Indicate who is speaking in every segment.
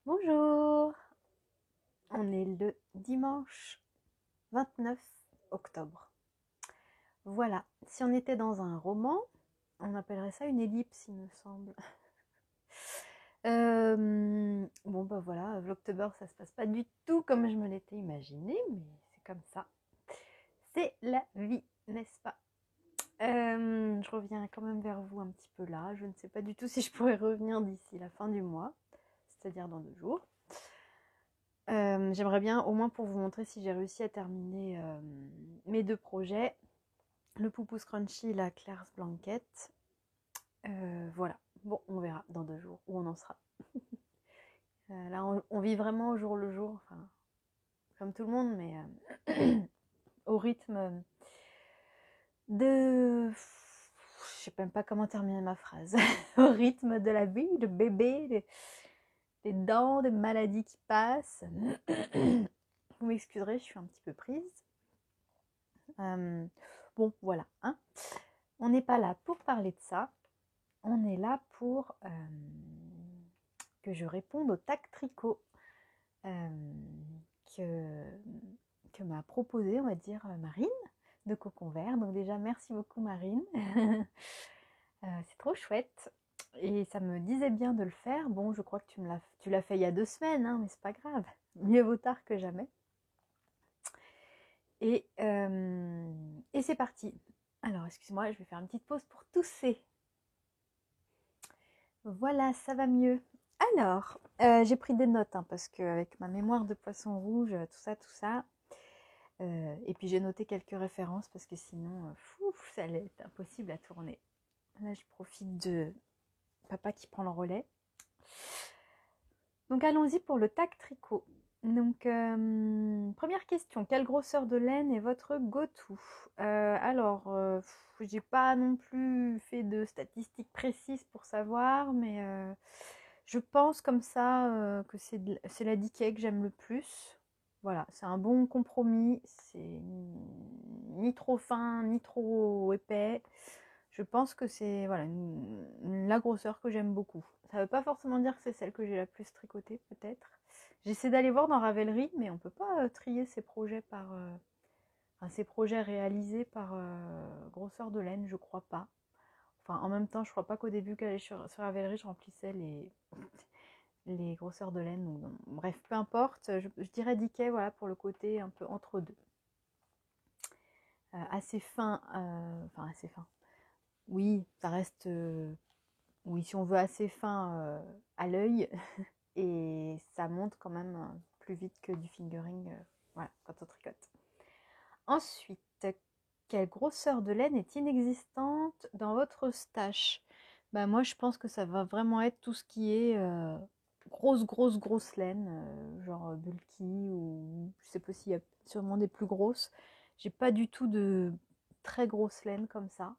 Speaker 1: Bonjour, on est le dimanche 29 octobre. Voilà, si on était dans un roman, on appellerait ça une ellipse, il me semble. Bon bah voilà, Vlogtober, ça se passe pas du tout comme je me l'étais imaginé, mais c'est comme ça. C'est la vie, n'est-ce pas? Je reviens quand même vers vous un petit peu là. Je ne sais pas du tout si je pourrais revenir d'ici la fin du mois, c'est-à-dire dans 2 jours. J'aimerais bien, au moins pour vous montrer si j'ai réussi à terminer mes 2 projets, le Poupous Crunchy et la Claire's Blanket. Voilà, bon, on verra dans 2 jours où on en sera. Là, on vit vraiment au jour le jour, enfin, comme tout le monde, mais au rythme de... Je sais même pas comment terminer ma phrase. Au rythme de la vie, de bébé, des dents, des maladies qui passent. Vous m'excuserez, je suis un petit peu prise. Bon, voilà. Hein. On n'est pas là pour parler de ça. On est là pour que je réponde au tac tricot que m'a proposé, on va dire, Marine de Cocon Vert. Donc déjà, merci beaucoup Marine. C'est trop chouette. Et ça me disait bien de le faire. Bon, je crois que tu l'as fait il y a 2 semaines, hein, mais c'est pas grave. Mieux vaut tard que jamais. Et c'est parti. Alors, excuse-moi, je vais faire une petite pause pour tousser. Voilà, ça va mieux. Alors, j'ai pris des notes, hein, parce qu'avec ma mémoire de poisson rouge, tout ça, et puis j'ai noté quelques références, parce que sinon, ça allait être impossible à tourner. Là, je profite de papa qui prend le relais. Donc, allons-y pour le tac tricot. Donc, première question, quelle grosseur de laine est votre go-to? Alors, j'ai pas non plus fait de statistiques précises pour savoir, mais je pense comme ça que c'est la Dikay que j'aime le plus. Voilà, c'est un bon compromis, c'est ni trop fin, ni trop épais. Je pense que c'est voilà, la grosseur que j'aime beaucoup. Ça ne veut pas forcément dire que c'est celle que j'ai la plus tricotée, peut-être. J'essaie d'aller voir dans Ravelry, mais on ne peut pas trier ces projets ces projets réalisés par grosseur de laine, je crois pas. Enfin, en même temps, je crois pas qu'au début qu'elle est sur Ravelry, je remplissais les grosseurs de laine. Donc, bref, peu importe. Je dirais Dikay, voilà, pour le côté un peu entre deux. Assez fin, enfin assez fin. Oui, ça reste, oui, si on veut assez fin à l'œil, et ça monte quand même plus vite que du fingering, voilà, quand on tricote. Ensuite, quelle grosseur de laine est inexistante dans votre stash? Bah moi, je pense que ça va vraiment être tout ce qui est grosse laine, genre bulky, ou je sais pas s'il y a sûrement des plus grosses. J'ai pas du tout de très grosse laine comme ça.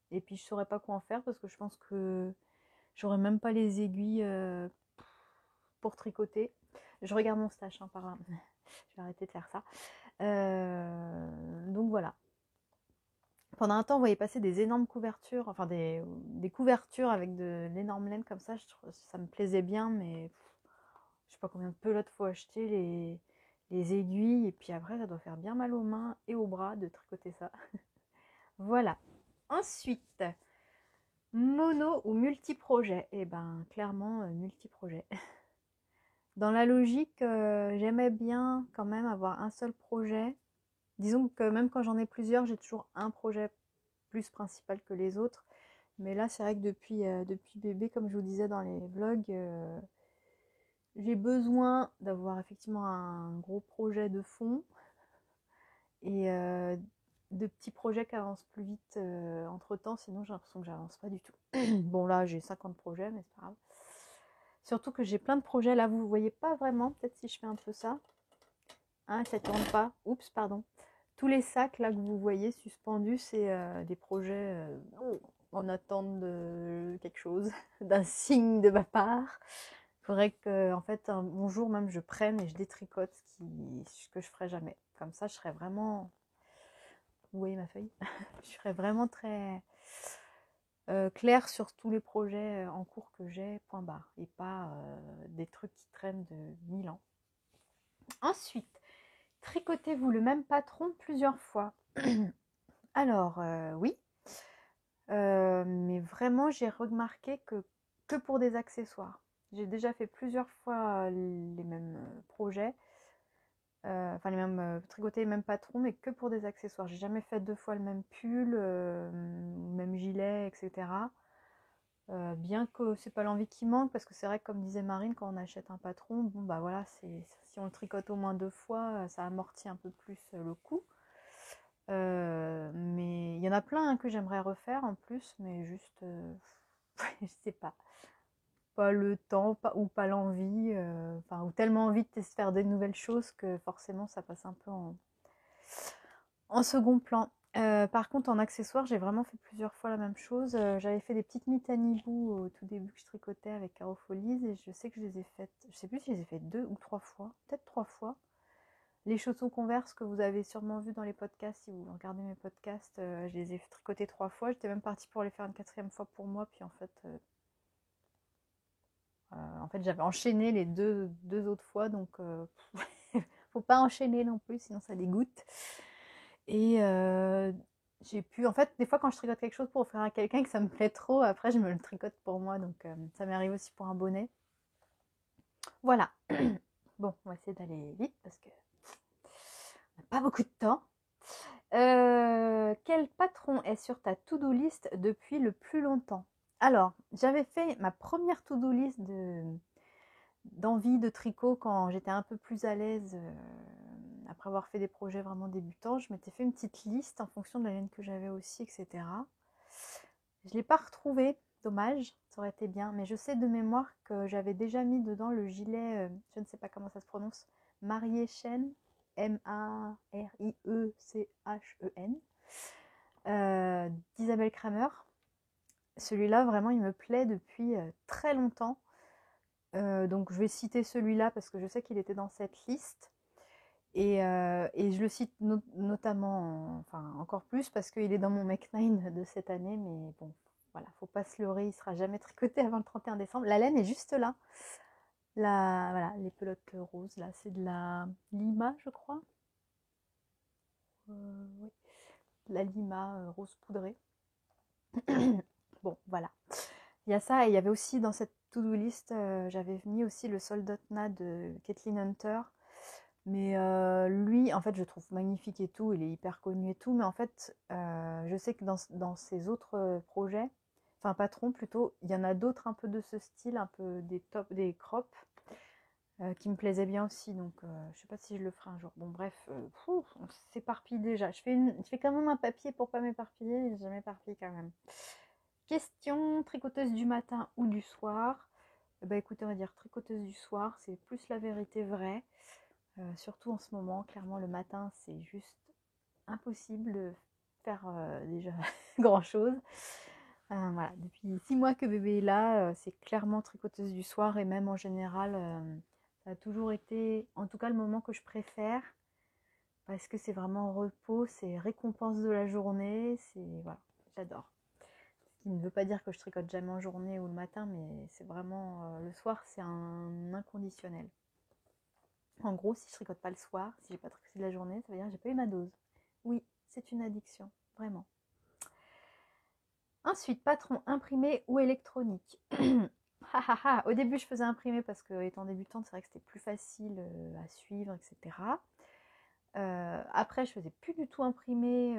Speaker 1: Et puis je saurais pas quoi en faire parce que je pense que j'aurais même pas les aiguilles pour tricoter. Je regarde mon stash par là. Je vais arrêter de faire ça. Donc voilà. Pendant un temps, on voyait passer des énormes couvertures, enfin des couvertures avec de l'énorme laine comme ça. Ça me plaisait bien, mais je sais pas combien de pelotes faut acheter, les aiguilles. Et puis après, ça doit faire bien mal aux mains et aux bras de tricoter ça. Voilà. Ensuite, mono ou multi-projet? Eh ben, clairement, multi-projet. Dans la logique, j'aimais bien quand même avoir un seul projet. Disons que même quand j'en ai plusieurs, j'ai toujours un projet plus principal que les autres. Mais là, c'est vrai que depuis bébé, comme je vous disais dans les vlogs, j'ai besoin d'avoir effectivement un gros projet de fond et de petits projets qui avancent plus vite entre temps, sinon j'ai l'impression que j'avance pas du tout. Bon, là, j'ai 50 projets, mais c'est pas grave. Surtout que j'ai plein de projets là, vous ne voyez pas vraiment, peut-être si je fais un peu ça. Hein, ça tourne pas. Oups, pardon. Tous les sacs là que vous voyez suspendus, c'est des projets en attente de quelque chose, d'un signe de ma part. Il faudrait que, en fait, un bon jour même, je prenne et je détricote ce que je ferai jamais. Comme ça, je serais vraiment... Vous voyez ma feuille? Je serais vraiment très... clair sur tous les projets en cours que j'ai, point barre, et pas des trucs qui traînent de 1000 ans. Ensuite, tricotez-vous le même patron plusieurs fois? Alors, oui, mais vraiment, j'ai remarqué que pour des accessoires. J'ai déjà fait plusieurs fois les mêmes projets, enfin les mêmes tricoter les mêmes patrons, mais que pour des accessoires. J'ai jamais fait 2 fois le même pull, même gilet, etc. Bien que c'est pas l'envie qui manque, parce que c'est vrai que comme disait Marine, quand on achète un patron, bon bah voilà, si on le tricote au moins 2 fois, ça amortit un peu plus le coût. Mais il y en a plein hein, que j'aimerais refaire en plus, mais juste, je sais pas le temps, ou pas l'envie, enfin, ou tellement envie de faire des nouvelles choses que forcément ça passe un peu en second plan. Par contre, en accessoires, j'ai vraiment fait plusieurs fois la même chose. J'avais fait des petites Nitanibou au tout début que je tricotais avec Caro Folies, et je sais que je les ai faites, je sais plus si je les ai faites 2 ou 3 fois, peut-être 3 fois. Les chaussons Converse que vous avez sûrement vu dans les podcasts, si vous regardez mes podcasts, je les ai tricotés 3 fois. J'étais même partie pour les faire une 4e fois pour moi, puis en fait j'avais enchaîné les deux autres fois, donc faut pas enchaîner non plus, sinon ça dégoûte. Et j'ai pu, en fait, des fois quand je tricote quelque chose pour offrir à quelqu'un que ça me plaît trop, après je me le tricote pour moi, donc ça m'arrive aussi pour un bonnet. Voilà. Bon, on va essayer d'aller vite parce que on n'a pas beaucoup de temps. Quel patron est sur ta to-do list depuis le plus longtemps? Alors, j'avais fait ma première to-do list d'envie de tricot quand j'étais un peu plus à l'aise, après avoir fait des projets vraiment débutants. Je m'étais fait une petite liste en fonction de la laine que j'avais aussi, etc. Je ne l'ai pas retrouvée, dommage, ça aurait été bien, mais je sais de mémoire que j'avais déjà mis dedans le gilet, je ne sais pas comment ça se prononce, Mariechen, Mariecchen, d'Isabelle Kramer. Celui-là, vraiment, il me plaît depuis très longtemps. Donc je vais citer celui-là parce que je sais qu'il était dans cette liste. Et je le cite notamment, enfin encore plus parce qu'il est dans mon Make 9 de cette année, mais bon, voilà, faut pas se leurrer, il sera jamais tricoté avant le 31 décembre. La laine est juste là. Voilà, les pelotes roses, là, c'est de la Lima, je crois. Oui, de la Lima rose poudrée. Bon, voilà. Il y a ça, et il y avait aussi dans cette to-do list, j'avais mis aussi le Soldotna de Kathleen Hunter. Mais lui, en fait, je le trouve magnifique et tout, il est hyper connu et tout, mais en fait, je sais que dans ses autres projets, enfin patrons plutôt, il y en a d'autres un peu de ce style, un peu des tops, des crops, qui me plaisaient bien aussi, donc je sais pas si je le ferai un jour. Bon bref, on s'éparpille déjà. Je fais quand même un papier pour pas m'éparpiller, et je m'éparpille quand même. Question, tricoteuse du matin ou du soir? Bah écoutez, on va dire tricoteuse du soir, c'est plus la vérité vraie. Surtout en ce moment, clairement le matin c'est juste impossible de faire déjà grand chose. Voilà, depuis 6 mois que bébé est là, c'est clairement tricoteuse du soir, et même en général, ça a toujours été en tout cas le moment que je préfère parce que c'est vraiment repos, c'est récompense de la journée, c'est voilà, j'adore. Ce qui ne veut pas dire que je tricote jamais en journée ou le matin, mais c'est vraiment le soir, c'est un inconditionnel. En gros, si je tricote pas le soir, si j'ai pas tricoté de la journée, ça veut dire que j'ai pas eu ma dose. Oui, c'est une addiction, vraiment. Ensuite, patron imprimé ou électronique? Au début, je faisais imprimer parce que, étant débutante, c'est vrai que c'était plus facile à suivre, etc. Après, je faisais plus du tout imprimer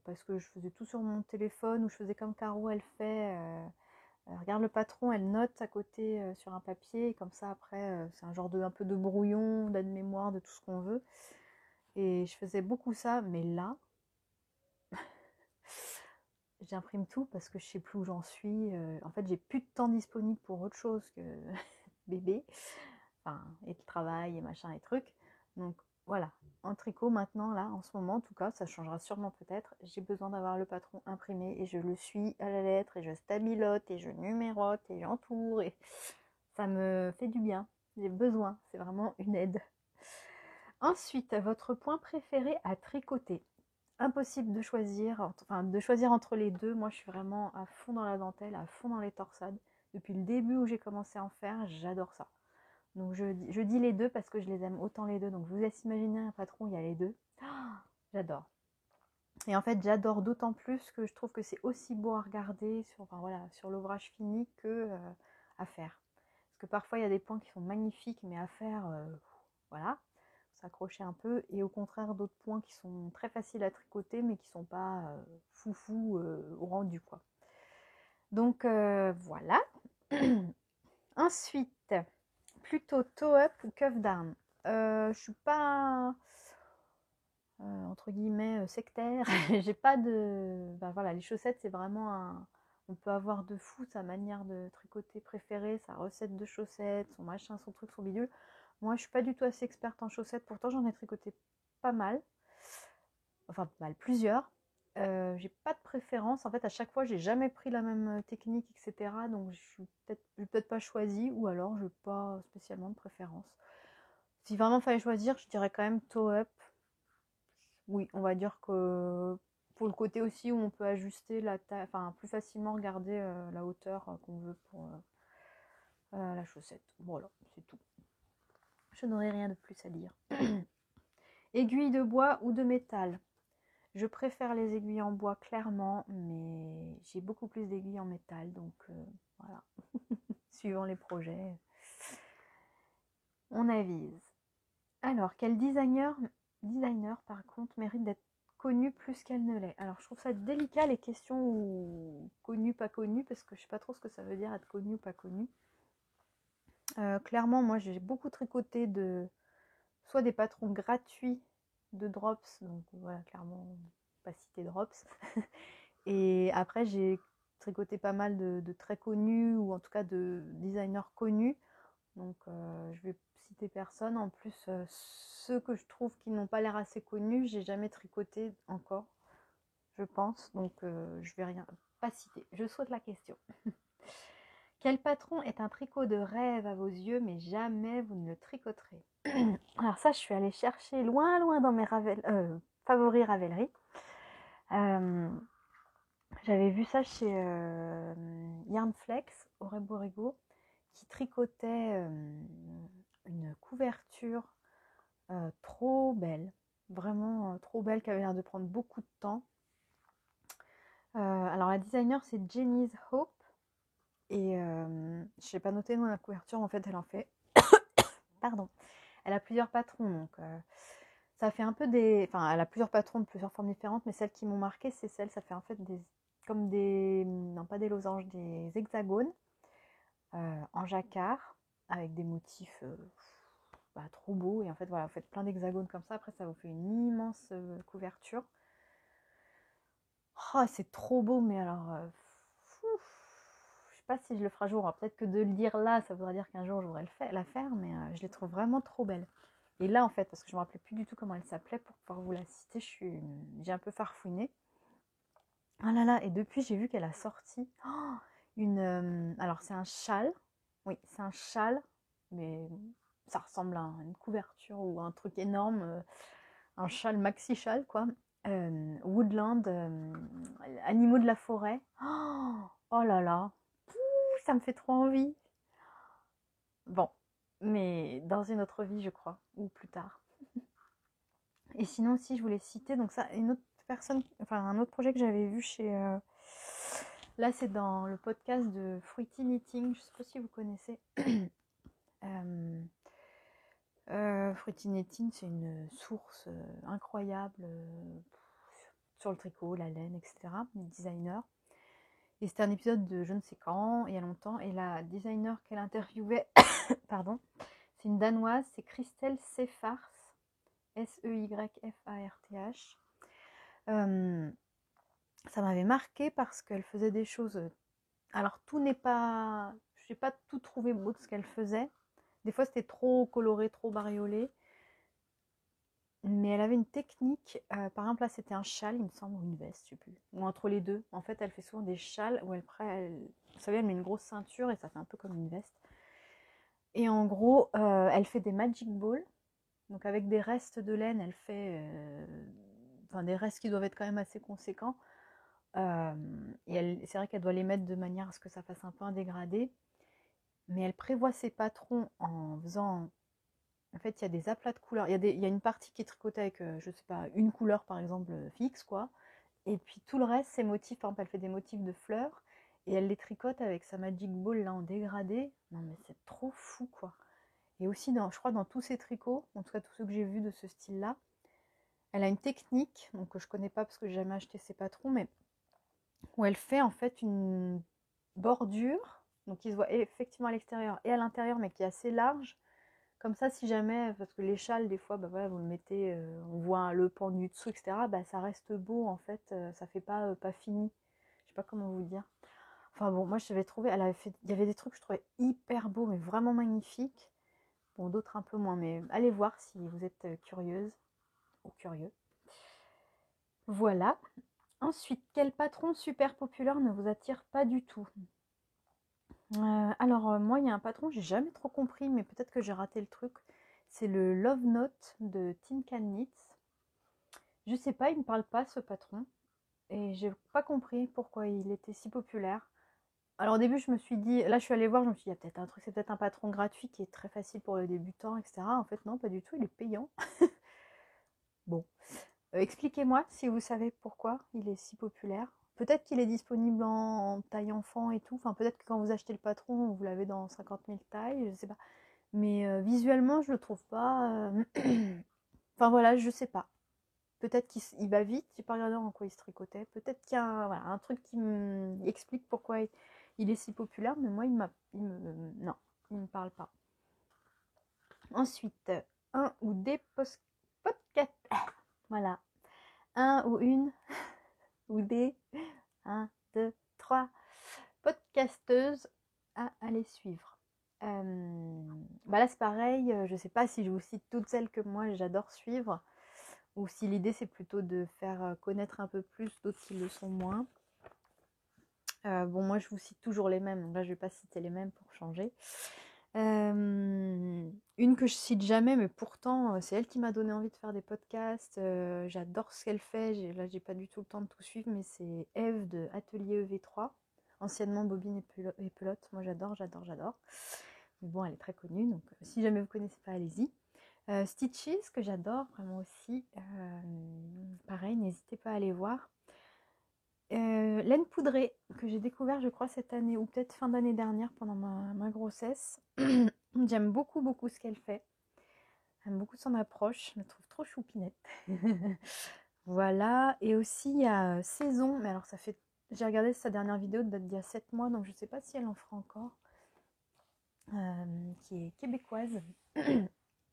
Speaker 1: parce que je faisais tout sur mon téléphone, ou je faisais comme Caro, elle fait. Regarde le patron, elle note à côté sur un papier, et comme ça après c'est un genre un peu de brouillon, d'aide-mémoire, de tout ce qu'on veut. Et je faisais beaucoup ça, mais là, j'imprime tout parce que je sais plus où j'en suis. En fait, j'ai plus de temps disponible pour autre chose que bébé, enfin, et le travail et machin et trucs. Donc voilà, en tricot maintenant, là, en ce moment, en tout cas, ça changera sûrement peut-être. J'ai besoin d'avoir le patron imprimé et je le suis à la lettre et je stabilote et je numérote et j'entoure et ça me fait du bien. J'ai besoin, c'est vraiment une aide. Ensuite, votre point préféré à tricoter? impossible de choisir, de choisir entre les deux. Moi, je suis vraiment à fond dans la dentelle, à fond dans les torsades. Depuis le début où j'ai commencé à en faire, j'adore ça. Donc, je dis les deux parce que je les aime autant les deux. Donc, je vous laisse imaginer un patron, il y a les deux. J'adore. Et en fait, j'adore d'autant plus que je trouve que c'est aussi beau à regarder sur l'ouvrage fini que à faire. Parce que parfois, il y a des points qui sont magnifiques, mais à faire, voilà, s'accrocher un peu. Et au contraire, d'autres points qui sont très faciles à tricoter, mais qui sont pas foufou au rendu, quoi. Donc, voilà. Ensuite, plutôt toe-up ou cuff down. Je suis pas entre guillemets sectaire. J'ai pas de. Ben voilà, les chaussettes, c'est vraiment un. On peut avoir de fou sa manière de tricoter préférée, sa recette de chaussettes, son machin, son truc, son bidule. Moi, je suis pas du tout assez experte en chaussettes. Pourtant, j'en ai tricoté pas mal. Enfin, pas mal, plusieurs. J'ai pas de préférence. En fait, à chaque fois, j'ai jamais pris la même technique, etc. Donc, j'ai peut-être pas choisi, ou alors, je n'ai pas spécialement de préférence. Si vraiment fallait choisir, je dirais quand même toe up. Oui, on va dire que pour le côté aussi où on peut ajuster la taille, enfin plus facilement regarder la hauteur qu'on veut pour la chaussette. Voilà, c'est tout. Je n'aurai rien de plus à dire. Aiguilles de bois ou de métal. Je préfère les aiguilles en bois clairement, mais j'ai beaucoup plus d'aiguilles en métal, donc voilà. Suivant les projets, on avise. Alors, quel designer par contre mérite d'être connu plus qu'elle ne l'est? Alors, je trouve ça délicat les questions ou connu, pas connu, parce que je sais pas trop ce que ça veut dire être connu ou pas connu. Clairement, moi j'ai beaucoup tricoté soit des patrons gratuits de Drops, donc voilà, clairement, pas citer Drops. Et après, j'ai tricoté pas mal de très connus, ou en tout cas de designers connus. Donc, je vais citer personne. En plus, ceux que je trouve qui n'ont pas l'air assez connus, j'ai jamais tricoté encore, je pense. Donc, je vais rien pas citer. Je saute la question. Quel patron est un tricot de rêve à vos yeux, mais jamais vous ne le tricoterez? Alors ça, je suis allée chercher loin, loin dans mes favoris Ravelry. J'avais vu ça chez Yarnflex, au Reborigo, qui tricotait une couverture trop belle, vraiment trop belle, qui avait l'air de prendre beaucoup de temps. Alors la designer, c'est Jenny's Hope, et je n'ai pas noté dans la couverture, en fait elle en fait, pardon, elle a plusieurs patrons, donc ça fait un peu des, enfin elle a plusieurs patrons de plusieurs formes différentes, mais celles qui m'ont marqué, c'est celles, ça fait en fait comme des, non pas des losanges, des hexagones en jacquard, avec des motifs trop beaux, et en fait voilà, vous faites plein d'hexagones comme ça, après ça vous fait une immense couverture. Oh, c'est trop beau, mais alors je sais pas si je le ferai un jour. Peut-être que de le dire là, ça voudrait dire qu'un jour je voudrais la faire, mais je les trouve vraiment trop belles. Et là, en fait, parce que je me rappelais plus du tout comment elle s'appelait, pour pouvoir vous la citer, j'ai un peu farfouiné. Ah là là, et depuis, j'ai vu qu'elle a sorti alors c'est un châle. Oui, c'est un châle, mais ça ressemble à une couverture ou un truc énorme, un châle, maxi châle, quoi. Woodland, animaux de la forêt. Oh là là, ça me fait trop envie. Bon, mais dans une autre vie, je crois, ou plus tard. Et sinon aussi, je voulais citer, donc ça, une autre personne, enfin un autre projet que j'avais vu chez... là, c'est dans le podcast de Fruity Knitting, je ne sais pas si vous connaissez. Fruity Knitting, c'est une source incroyable sur le tricot, la laine, etc. Les designers. Et c'était un épisode de je ne sais quand, il y a longtemps, et la designer qu'elle interviewait, pardon, c'est une danoise, c'est Christelle Seyfarth, Seyfarth. Ça m'avait marqué parce qu'elle faisait des choses. Alors tout n'est pas, je n'ai pas tout trouvé beau de ce qu'elle faisait. Des fois c'était trop coloré, trop bariolé. Mais elle avait une technique, par exemple là c'était un châle, il me semble, ou une veste, je sais plus, ou entre les deux. En fait elle fait souvent des châles où vous savez, elle met une grosse ceinture et ça fait un peu comme une veste. Et en gros, elle fait des magic balls. Donc avec des restes de laine, elle fait enfin, des restes qui doivent être quand même assez conséquents. Et c'est vrai qu'elle doit les mettre de manière à ce que ça fasse un peu un dégradé. Mais elle prévoit ses patrons en faisant... En fait, il y a des aplats de couleurs. Il y a une partie qui est tricotée avec, je sais pas, une couleur par exemple fixe, quoi. Et puis tout le reste, c'est motifs. Par exemple, elle fait des motifs de fleurs. Et elle les tricote avec sa Magic Ball là en dégradé. Non mais c'est trop fou, quoi. Et aussi, je crois, dans tous ses tricots, en tout cas tous ceux que j'ai vus de ce style-là, elle a une technique, donc que je connais pas parce que j'ai jamais acheté ses patrons, mais où elle fait en fait une bordure, donc qui se voit effectivement à l'extérieur et à l'intérieur, mais qui est assez large. Comme ça, si jamais, parce que les châles, des fois, bah voilà, vous le mettez, on voit le pendu dessous, etc., bah ça reste beau, en fait, ça fait pas fini. Je sais pas comment vous dire. Enfin bon, moi, je l'avais trouvé, il y avait des trucs que je trouvais hyper beaux, mais vraiment magnifiques. Bon, d'autres un peu moins, mais allez voir si vous êtes curieuse ou curieux. Voilà. Ensuite, quel patron super populaire ne vous attire pas du tout? Alors, moi, il y a un patron, j'ai jamais trop compris, mais peut-être que j'ai raté le truc. C'est le Love Note de Tin Can Knits. Je sais pas, il me parle pas ce patron. Et j'ai pas compris pourquoi il était si populaire. Alors au début, je me suis dit, là je suis allée voir, je me suis dit, il y a peut-être un truc, c'est peut-être un patron gratuit qui est très facile pour les débutants, etc. En fait, non, pas du tout, il est payant. Bon, expliquez-moi si vous savez pourquoi il est si populaire. Peut-être qu'il est disponible en taille enfant et tout. Enfin, peut-être que quand vous achetez le patron, vous l'avez dans 50 000 tailles, je sais pas. Mais visuellement, je le trouve pas. Enfin voilà, je sais pas. Peut-être qu'il va vite, j'ai pas regardé en quoi il se tricotait. Peut-être qu'il y a voilà, un truc qui m'explique pourquoi il est si populaire, mais moi, non, il me parle pas. Ensuite, un ou des podcasts. Voilà. Un ou une ou des 1, 2, 3 podcasteuses à aller suivre. Bah là, c'est pareil. Je sais pas si je vous cite toutes celles que moi j'adore suivre ou si l'idée c'est plutôt de faire connaître un peu plus d'autres qui le sont moins. Bon, moi je vous cite toujours les mêmes, donc là je vais pas citer les mêmes pour changer. Une que je cite jamais, mais pourtant c'est elle qui m'a donné envie de faire des podcasts. J'adore ce qu'elle fait. Là j'ai pas du tout le temps de tout suivre, mais c'est Eve de Atelier EV3, anciennement Bobine et Pelote. Moi j'adore. Mais bon, elle est très connue, donc si jamais vous connaissez pas, allez-y. Stitches, que j'adore vraiment aussi. Pareil, n'hésitez pas à aller voir. Laine poudrée, que j'ai découvert, je crois, cette année, ou peut-être fin d'année dernière, pendant ma grossesse. J'aime beaucoup, beaucoup ce qu'elle fait. J'aime beaucoup son approche. Je la trouve trop choupinette. Voilà. Et aussi, il y a Saison. Mais alors, ça fait... J'ai regardé sa dernière vidéo, date d'il y a 7 mois, donc je ne sais pas si elle en fera encore. Qui est québécoise.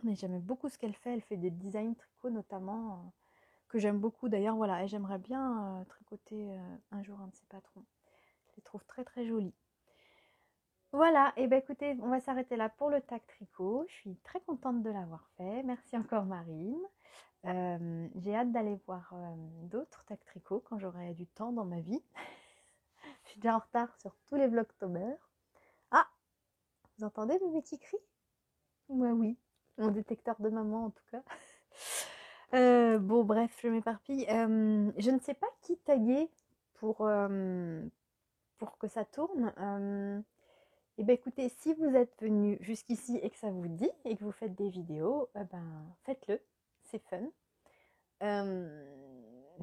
Speaker 1: Mais j'aime beaucoup ce qu'elle fait. Elle fait des designs tricot, notamment... que j'aime beaucoup d'ailleurs, voilà, et j'aimerais bien tricoter un jour un de ces patrons. Je les trouve très très jolis. Voilà, et ben écoutez, on va s'arrêter là pour le tag tricot. Je suis très contente de l'avoir fait. Merci encore Marine. J'ai hâte d'aller voir d'autres tag tricot quand j'aurai du temps dans ma vie. Je suis déjà en retard sur tous les vlogtomers. Ah, vous entendez bébé qui crie? Moi oui, mon détecteur de maman en tout cas. Bon, bref, je m'éparpille. Je ne sais pas qui taguer pour, pour que ça tourne. Et ben écoutez, si vous êtes venu jusqu'ici et que ça vous dit et que vous faites des vidéos, faites-le, c'est fun.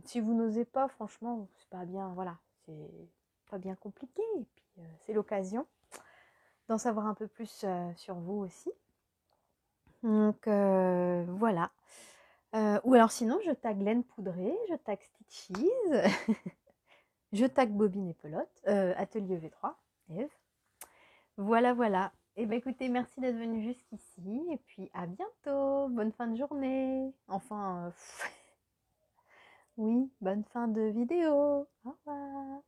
Speaker 1: Si vous n'osez pas, franchement, c'est pas bien, voilà, c'est pas bien compliqué. Et puis c'est l'occasion d'en savoir un peu plus sur vous aussi. Donc voilà. Ou alors sinon, je tag Laine Poudrée, je tag Stitches, je tag Bobine et Pelote, Atelier V3, Eve. Voilà, voilà. Et bien écoutez, merci d'être venu jusqu'ici. Et puis à bientôt. Bonne fin de journée. Enfin, oui, bonne fin de vidéo. Au revoir.